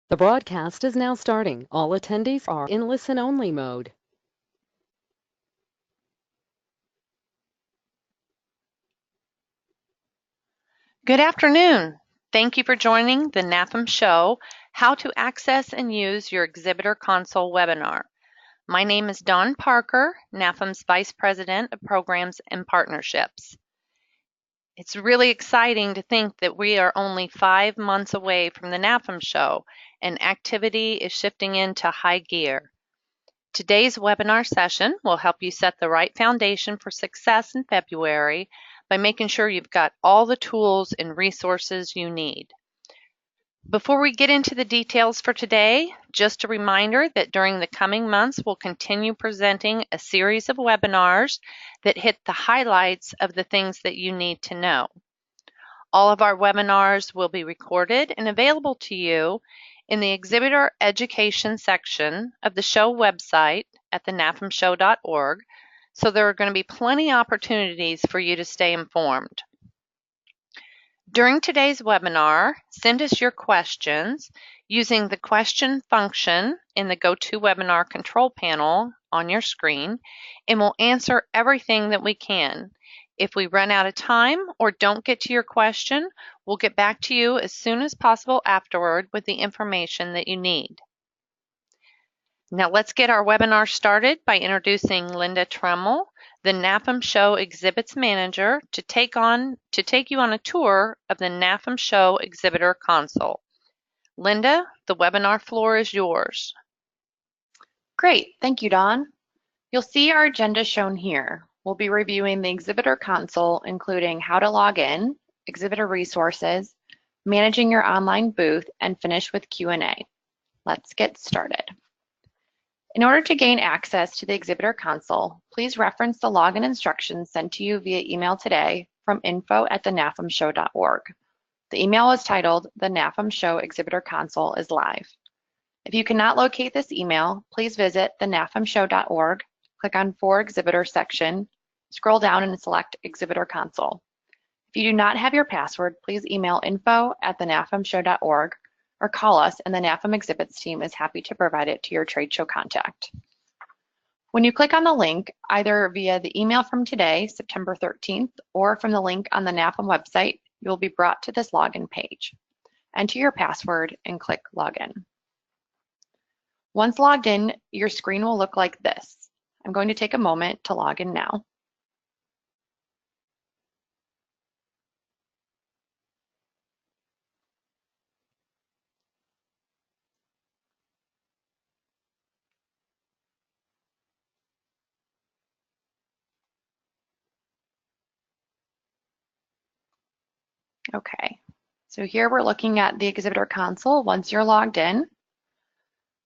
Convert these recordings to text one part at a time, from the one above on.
The broadcast is now starting. All attendees are in listen-only mode. Good afternoon. Thank you for joining the NAFEM show, How to Access and Use Your Exhibitor Console webinar. My name is Dawn Parker, NAFEM's Vice President of Programs and Partnerships. It's really exciting to think that we are only 5 months away from the NAFEM show, and activity is shifting into high gear. Today's webinar session will help you set the right foundation for success in February by making sure you've got all the tools and resources you need. Before we get into the details for today, just a reminder that during the coming months, we'll continue presenting a series of webinars that hit the highlights of the things that you need to know. All of our webinars will be recorded and available to you in the Exhibitor Education section of the show website at thenafemshow.org, so there are going to be plenty of opportunities for you to stay informed. During today's webinar, send us your questions using the question function in the GoToWebinar control panel on your screen, and we'll answer everything that we can. If we run out of time or don't get to your question, we'll get back to you as soon as possible afterward with the information that you need. Now let's get our webinar started by introducing Linda Tremmel, the NAFEM Show Exhibits Manager, to take you on a tour of the NAFEM Show Exhibitor Console. Linda, the webinar floor is yours. Great, thank you, Dawn. You'll see our agenda shown here. We'll be reviewing the Exhibitor Console, including how to log in, exhibitor resources, managing your online booth, and finish with Q&A. Let's get started. In order to gain access to the Exhibitor Console, please reference the login instructions sent to you via email today from info@thenafemshow.org. The email is titled, "The NAFEM Show Exhibitor Console is live." If you cannot locate this email, please visit thenafemshow.org, click on For Exhibitor section, scroll down and select Exhibitor Console. If you do not have your password, please email info@thenafemshow.org or call us, and the NAFEM Exhibits team is happy to provide it to your trade show contact. When you click on the link, either via the email from today, September 13th, or from the link on the NAFEM website, you will be brought to this login page. Enter your password and click Login. Once logged in, your screen will look like this. I'm going to take a moment to log in now. Okay, so here we're looking at the Exhibitor Console once you're logged in.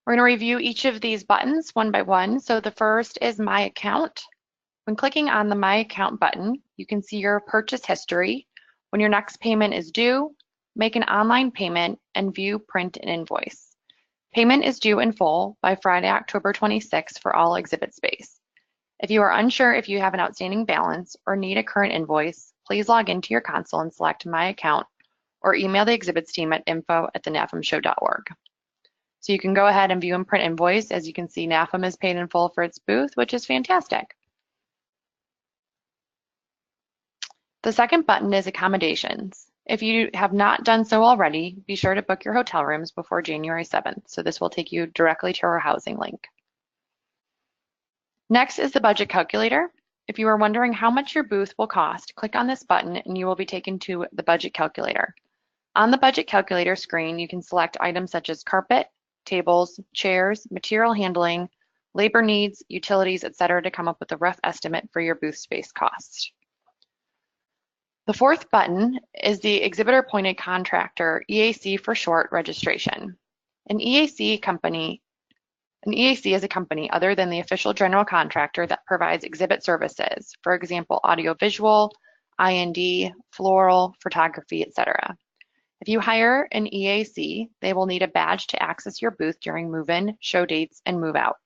We're going to review each of these buttons one by one. So the first is My Account. When clicking on the My Account button, you can see your purchase history, when your next payment is due, make an online payment, and view, print, and invoice. Payment is due in full by Friday, October 26th for all exhibit space. If you are unsure if you have an outstanding balance or need a current invoice, please log into your console and select My Account or email the exhibits team at info@thenafemshow.org. So you can go ahead and view and print invoice. As you can see, NAFEM is paid in full for its booth, which is fantastic. The second button is Accommodations. If you have not done so already, be sure to book your hotel rooms before January 7th. So this will take you directly to our housing link. Next is the budget calculator. If you are wondering how much your booth will cost, click on this button and you will be taken to the budget calculator. On the budget calculator screen, you can select items such as carpet, tables, chairs, material handling, labor needs, utilities, etc. to come up with a rough estimate for your booth space cost. The fourth button is the Exhibitor Appointed Contractor, EAC for short, registration. An EAC is a company other than the official general contractor that provides exhibit services, for example, audiovisual, I&D, floral, photography, etc. If you hire an EAC, they will need a badge to access your booth during move-in, show dates, and move-out.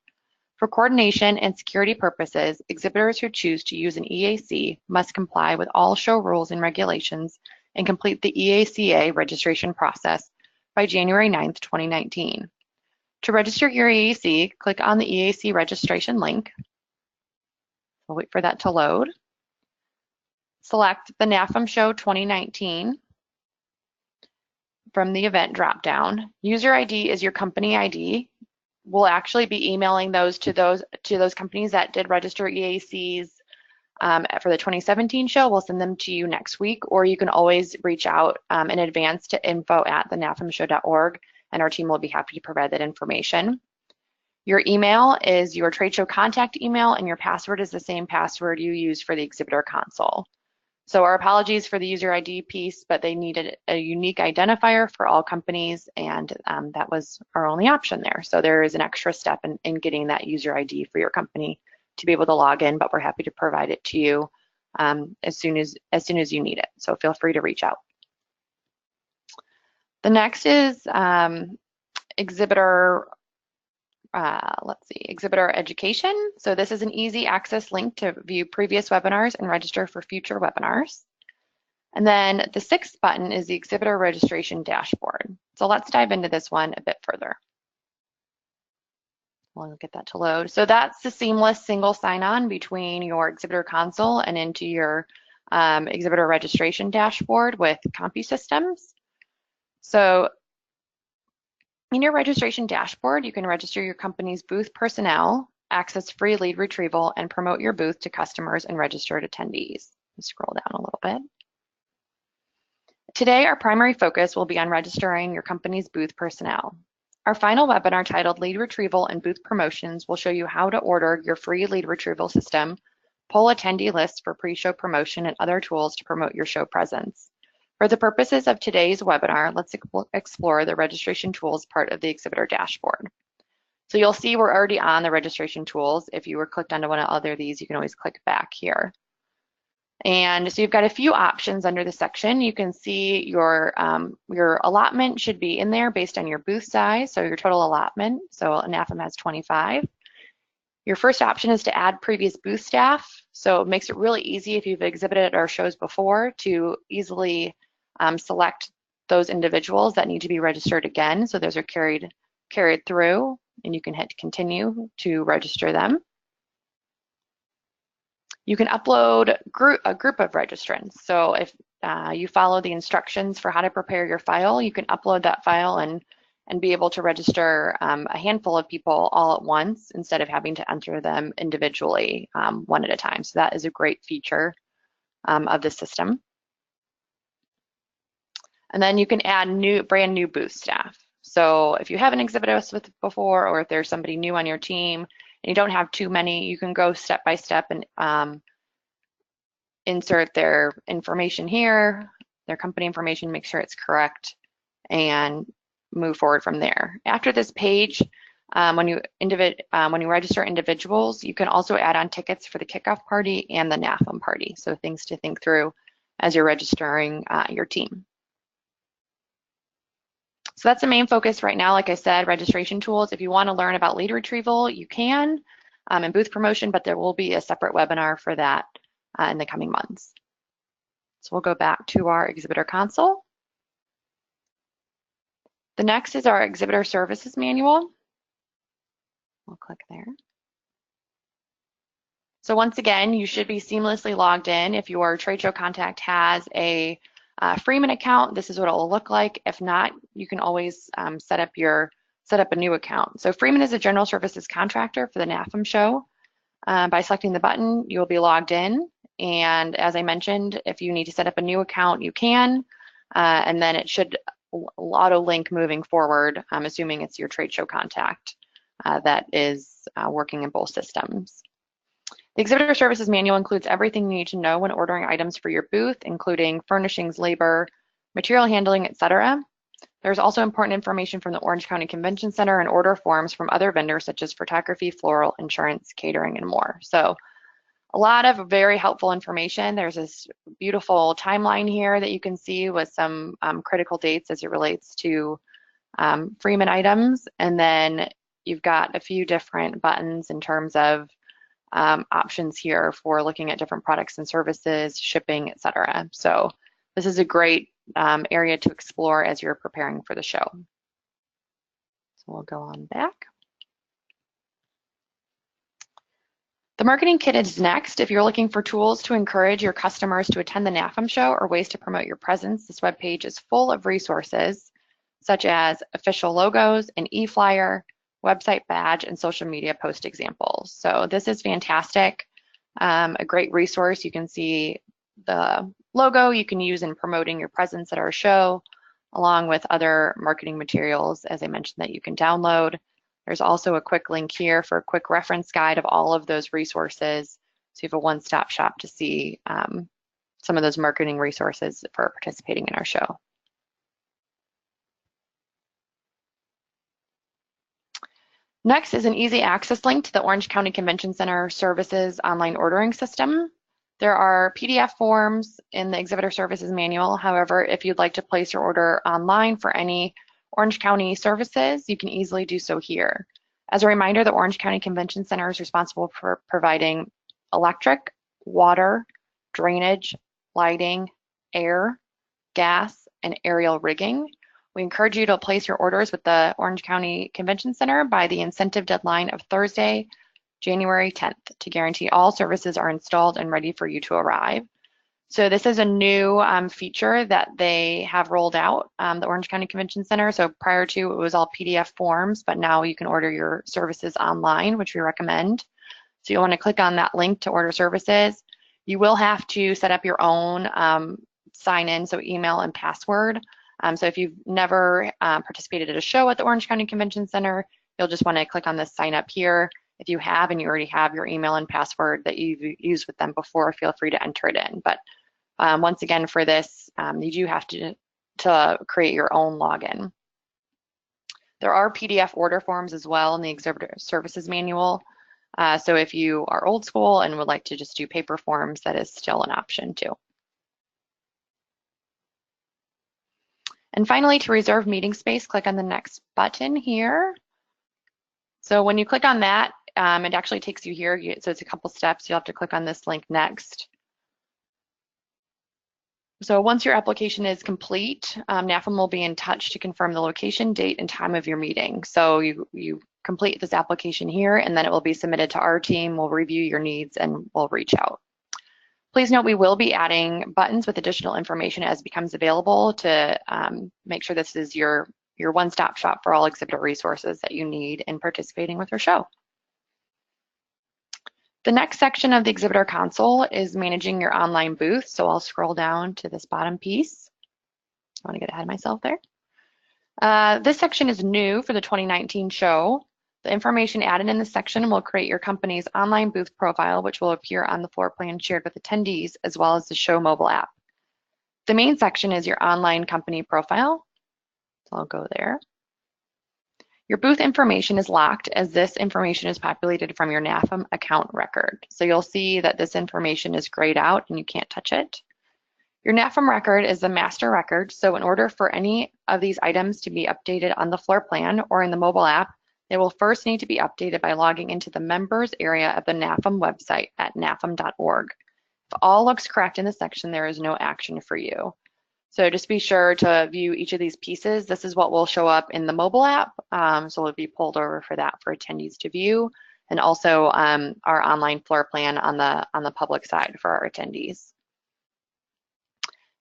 For coordination and security purposes, exhibitors who choose to use an EAC must comply with all show rules and regulations and complete the EACA registration process by January 9th, 2019. To register your EAC, click on the EAC registration link. We'll wait for that to load. Select the NAFEM Show 2019 from the event dropdown. User ID is your company ID. We'll actually be emailing those to those companies that did register EACs for the 2017 show. We'll send them to you next week, or you can always reach out in advance to info@thenafemshow.org, and our team will be happy to provide that information. Your email is your trade show contact email, and your password is the same password you use for the Exhibitor Console. So our apologies for the user ID piece, but they needed a unique identifier for all companies, and that was our only option there. So there is an extra step in getting that user ID for your company to be able to log in, but we're happy to provide it to you as soon as you need it. So feel free to reach out. The next is Exhibitor Exhibitor Education. So this is an easy access link to view previous webinars and register for future webinars. And then the sixth button is the Exhibitor Registration Dashboard. So let's dive into this one a bit further. We'll get that to load. So that's the seamless single sign-on between your Exhibitor Console and into your Exhibitor Registration Dashboard with CompuSystems. So in your registration dashboard, you can register your company's booth personnel, access free lead retrieval, and promote your booth to customers and registered attendees. Let's scroll down a little bit. Today, our primary focus will be on registering your company's booth personnel. Our final webinar titled Lead Retrieval and Booth Promotions will show you how to order your free lead retrieval system, pull attendee lists for pre-show promotion, and other tools to promote your show presence. For the purposes of today's webinar, let's explore the registration tools part of the Exhibitor dashboard. So you'll see we're already on the registration tools. If you were clicked onto one of other of these, you can always click back here. And so you've got a few options under the section. You can see your allotment should be in there based on your booth size, so your total allotment. So NAFEM has 25. Your first option is to add previous booth staff. So it makes it really easy if you've exhibited at our shows before to easily select those individuals that need to be registered again. So those are carried through, and you can hit continue to register them. You can upload a group of registrants. So if you follow the instructions for how to prepare your file, you can upload that file and be able to register a handful of people all at once instead of having to enter them individually one at a time. So that is a great feature of the system. And then you can add brand new booth staff. So if you haven't exhibited us with before, or if there's somebody new on your team and you don't have too many, you can go step by step and insert their information here, their company information, make sure it's correct, and move forward from there. After this page, when you register individuals, you can also add on tickets for the kickoff party and the NAFEM party. So things to think through as you're registering your team. So that's the main focus right now. Like I said, registration tools. If you want to learn about lead retrieval, you can, and booth promotion, but there will be a separate webinar for that in the coming months. So we'll go back to our Exhibitor Console. The next is our Exhibitor Services Manual. We'll click there. So once again, you should be seamlessly logged in. If your trade show contact has a Freeman account, this is what it will look like. If not, you can always set up a new account. So Freeman is a general services contractor for the NAFEM show. By selecting the button, you'll be logged in. And as I mentioned, if you need to set up a new account, you can. And then it should auto-link moving forward, assuming it's your trade show contact that is working in both systems. The Exhibitor Services Manual includes everything you need to know when ordering items for your booth, including furnishings, labor, material handling, etc. There's also important information from the Orange County Convention Center and order forms from other vendors such as photography, floral, insurance, catering, and more. So a lot of very helpful information. There's this beautiful timeline here that you can see with some critical dates as it relates to Freeman items. And then you've got a few different buttons in terms of options here for looking at different products and services, shipping, etc. So this is a great area to explore as you're preparing for the show. So we'll go on back. The marketing kit is next. If you're looking for tools to encourage your customers to attend the NAFEM show or ways to promote your presence, this webpage is full of resources such as official logos, an e-flyer, website badge, and social media post examples. So this is fantastic, a great resource. You can see the logo you can use in promoting your presence at our show, along with other marketing materials, as I mentioned, that you can download. There's also a quick link here for a quick reference guide of all of those resources. So you have a one-stop shop to see some of those marketing resources for participating in our show. Next is an easy access link to the Orange County Convention Center Services online ordering system. There are PDF forms in the Exhibitor Services Manual. However, if you'd like to place your order online for any Orange County services, you can easily do so here. As a reminder, the Orange County Convention Center is responsible for providing electric, water, drainage, lighting, air, gas, and aerial rigging. We encourage you to place your orders with the Orange County Convention Center by the incentive deadline of Thursday, January 10th, to guarantee all services are installed and ready for you to arrive. So this is a new feature that they have rolled out, the Orange County Convention Center. So prior to, it was all PDF forms, but now you can order your services online, which we recommend. So you'll want to click on that link to order services. You will have to set up your own sign in, so email and password. So if you've never participated at a show at the Orange County Convention Center, you'll just want to click on this sign up here. If you have and you already have your email and password that you've used with them before, feel free to enter it in. But once again, for this, you do have to create your own login. There are PDF order forms as well in the Exhibitor Services Manual. So if you are old school and would like to just do paper forms, that is still an option too. And finally, to reserve meeting space, click on the next button here. So when you click on that, it actually takes you here. So it's a couple steps. You'll have to click on this link next. So once your application is complete, NAFEM will be in touch to confirm the location, date, and time of your meeting. So you complete this application here, and then it will be submitted to our team. We'll review your needs and we'll reach out. Please note we will be adding buttons with additional information as it becomes available to make sure this is your one-stop shop for all exhibitor resources that you need in participating with our show. The next section of the Exhibitor Console is managing your online booth. So I'll scroll down to this bottom piece. I want to get ahead of myself there. This section is new for the 2019 show. The information added in this section will create your company's online booth profile, which will appear on the floor plan shared with attendees, as well as the show mobile app. The main section is your online company profile. So I'll go there. Your booth information is locked as this information is populated from your NAFEM account record. So you'll see that this information is grayed out and you can't touch it. Your NAFEM record is the master record. So in order for any of these items to be updated on the floor plan or in the mobile app, they will first need to be updated by logging into the members area of the NAFEM website at nafem.org. If all looks correct in this section, there is no action for you. So just be sure to view each of these pieces. This is what will show up in the mobile app. So it'll be pulled over for that for attendees to view, and also our online floor plan on the public side for our attendees.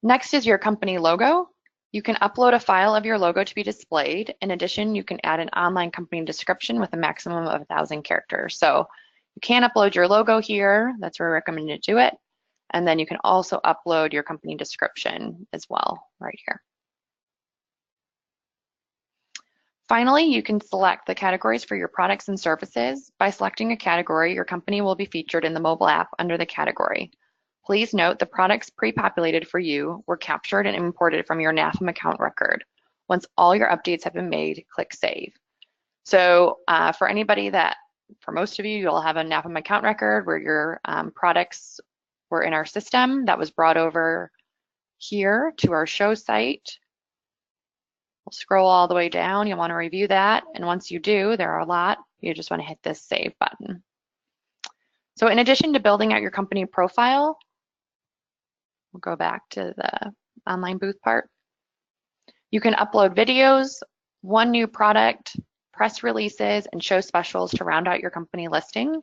Next is your company logo. You can upload a file of your logo to be displayed. In addition, you can add an online company description with a maximum of 1,000 characters. So you can upload your logo here. That's where I recommend you do it. And then you can also upload your company description as well right here. Finally, you can select the categories for your products and services. By selecting a category, your company will be featured in the mobile app under the category. Please note the products pre-populated for you were captured and imported from your NAFEM account record. Once all your updates have been made, click Save. So for anybody for most of you, you'll have a NAFEM account record where your products were in our system. That was brought over here to our show site. We'll scroll all the way down. You'll want to review that. And once you do, there are a lot, you just want to hit this Save button. So in addition to building out your company profile, we'll go back to the online booth part. You can upload videos, one new product, press releases, and show specials to round out your company listing.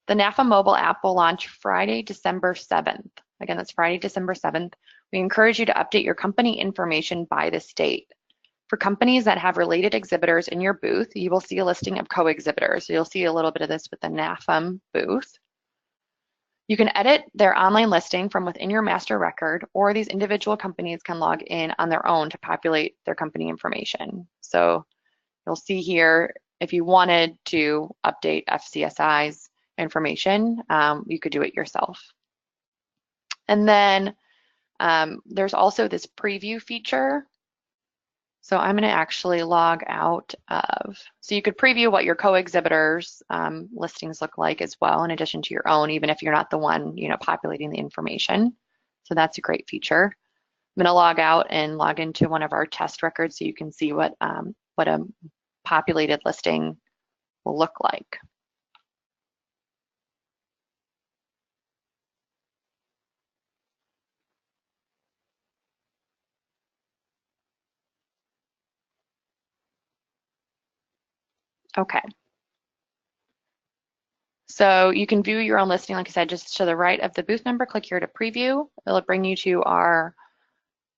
The NAFEM mobile app will launch Friday, December 7th. Again, that's Friday, December 7th. We encourage you to update your company information by this date. For companies that have related exhibitors in your booth, you will see a listing of co-exhibitors. So you'll see a little bit of this with the NAFEM booth. You can edit their online listing from within your master record, or these individual companies can log in on their own to populate their company information. So you'll see here, if you wanted to update FCSI's information, you could do it yourself. And then there's also this preview feature. So I'm going to actually log out of, so you could preview what your co-exhibitors listings look like as well, in addition to your own, even if you're not the one, populating the information. So that's a great feature. I'm going to log out and log into one of our test records so you can see what a populated listing will look like. Okay. So you can view your own listing, like I said, just to the right of the booth number. Click here to preview. It'll bring you to our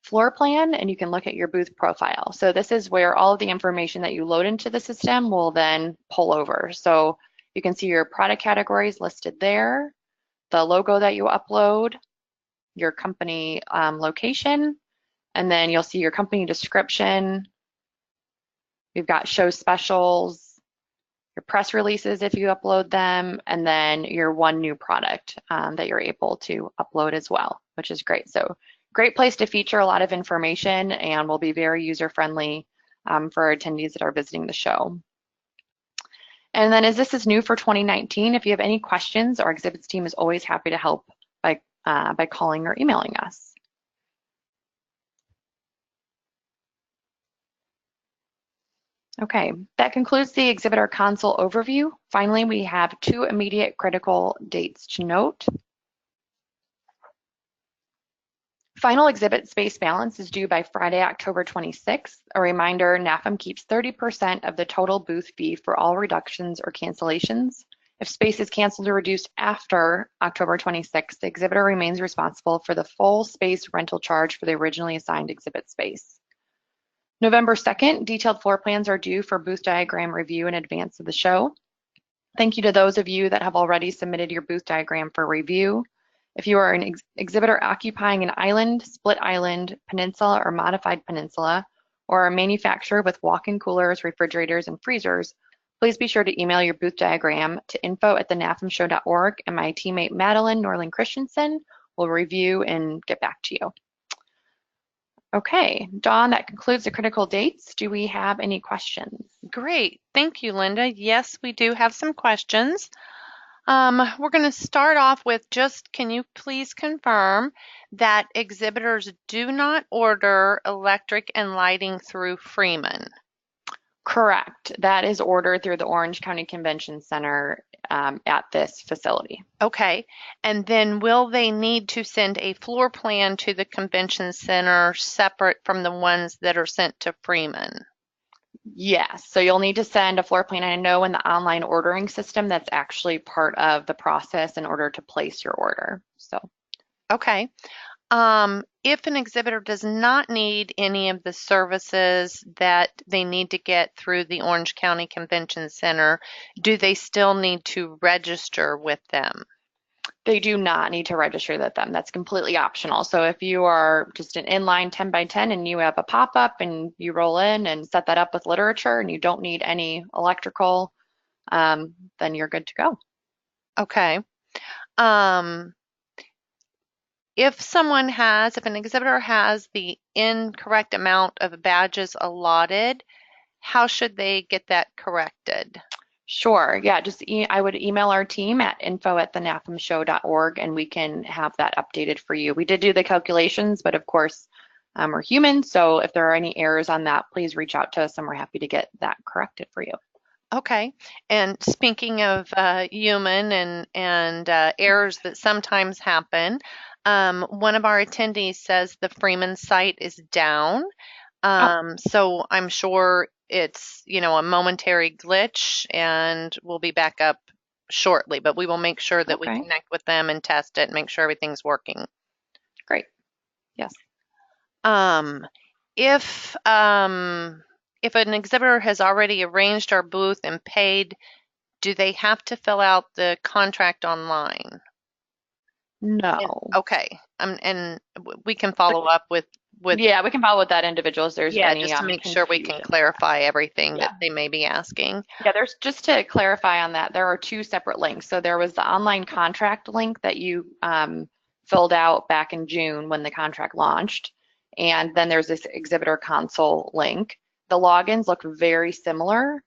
floor plan, and you can look at your booth profile. So this is where all of the information that you load into the system will then pull over. So you can see your product categories listed there, the logo that you upload, your company location, and then you'll see your company description. We've got show specials, your press releases if you upload them, and then your one new product that you're able to upload as well, which is great. So great place to feature a lot of information, and will be very user-friendly for attendees that are visiting the show. And then as this is new for 2019, if you have any questions, our exhibits team is always happy to help by calling or emailing us. Okay, that concludes the Exhibitor Console overview. Finally, we have 2 immediate critical dates to note. Final exhibit space balance is due by Friday, October 26th. A reminder, NAFEM keeps 30% of the total booth fee for all reductions or cancellations. If space is canceled or reduced after October 26th, the exhibitor remains responsible for the full space rental charge for the originally assigned exhibit space. November 2nd, detailed floor plans are due for booth diagram review in advance of the show. Thank you to those of you that have already submitted your booth diagram for review. If you are an exhibitor occupying an island, split island, peninsula, or modified peninsula, or a manufacturer with walk-in coolers, refrigerators, and freezers, please be sure to email your booth diagram to info@thenafemshow.org, and my teammate Madeline Norling Christensen will review and get back to you. Okay, Dawn, that concludes the critical dates. Do we have any questions? Great. Thank you, Linda. Yes, we do have some questions. We're going to start off with can you please confirm that exhibitors do not order electric and lighting through Freeman? Correct. That is ordered through the Orange County Convention Center at this facility. Okay. And then will they need to send a floor plan to the convention center separate from the ones that are sent to Freeman? Yes. So you'll need to send a floor plan. I know in the online ordering system, that's actually part of the process in order to place your order. So. Okay. If an exhibitor does not need any of the services that they need to get through the Orange County Convention Center, do they still need to register with them? They do not need to register with them. That's completely optional. So if you are just an inline 10 by 10 and you have a pop-up and you roll in and set that up with literature and you don't need any electrical, then you're good to go. Okay. If an exhibitor has the incorrect amount of badges allotted, how should they get that corrected? Sure. Yeah, I would email our team at info@thenafemshow.org and we can have that updated for you. We did do the calculations, but of course, we're human. So if there are any errors on that, please reach out to us and we're happy to get that corrected for you. Okay. And speaking of human and errors that sometimes happen, one of our attendees says the Freeman site is down. So I'm sure it's, a momentary glitch and we'll be back up shortly, but we will make sure that we Okay. connect with them and test it and make sure everything's working. Great. Yes. If an exhibitor has already arranged our booth and paid, do they have to fill out the contract online? No. Okay. And we can follow up with Yeah, we can follow with that individual if there's any just to make sure we can confusion. clarify everything Yeah. that they may be asking. Yeah, there's just to clarify on that, there are two separate links. So there was the online contract link that you filled out back in June when the contract launched. And then there's this Exhibitor Console link. The logins look very similar,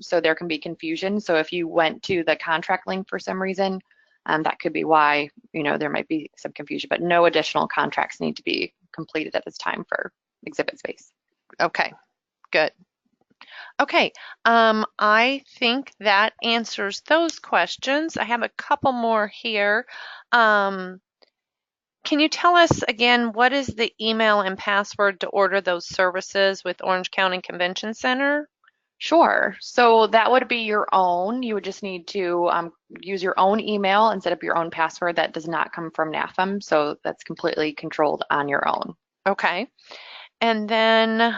so there can be confusion. So if you went to the contract link for some reason, that could be why, there might be some confusion, but no additional contracts need to be completed at this time for exhibit space. Okay, good. Okay, I think that answers those questions. I have a couple more here. Can you tell us again, what is the email and password to order those services with Orange County Convention Center? Sure. So that would be your own. You would just need to use your own email and set up your own password that does not come from NAFEM. So that's completely controlled on your own. Okay. And then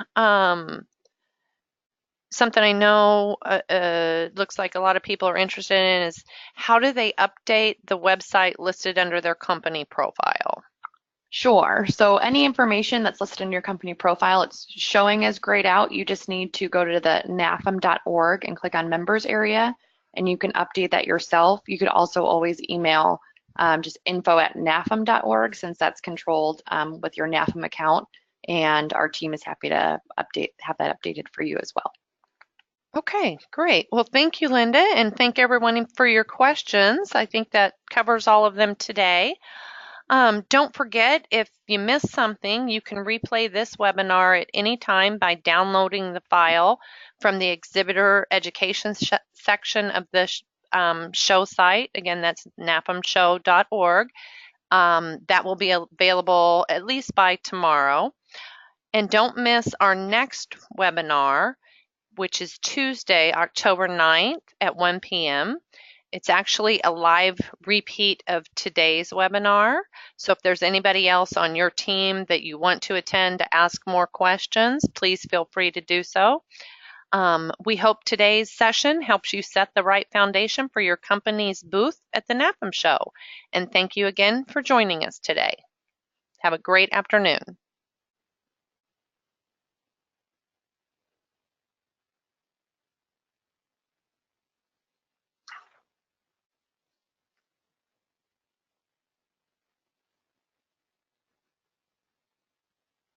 something I know looks like a lot of people are interested in is how do they update the website listed under their company profile? Sure. So any information that's listed in your company profile, it's showing as grayed out. You just need to go to the nafem.org and click on members area, and you can update that yourself. You could also always email just info@nafem.org since that's controlled with your NAFEM account, and our team is happy to have that updated for you as well. Okay, great. Well, thank you, Linda, and thank everyone for your questions. I think that covers all of them today. Don't forget, if you missed something, you can replay this webinar at any time by downloading the file from the exhibitor education section of the show site. Again, that's nafemshow.org. That will be available at least by tomorrow. And don't miss our next webinar, which is Tuesday, October 9th at 1 p.m. It's actually a live repeat of today's webinar. So if there's anybody else on your team that you want to attend to ask more questions, please feel free to do so. We hope today's session helps you set the right foundation for your company's booth at the NAFEM show. And thank you again for joining us today. Have a great afternoon.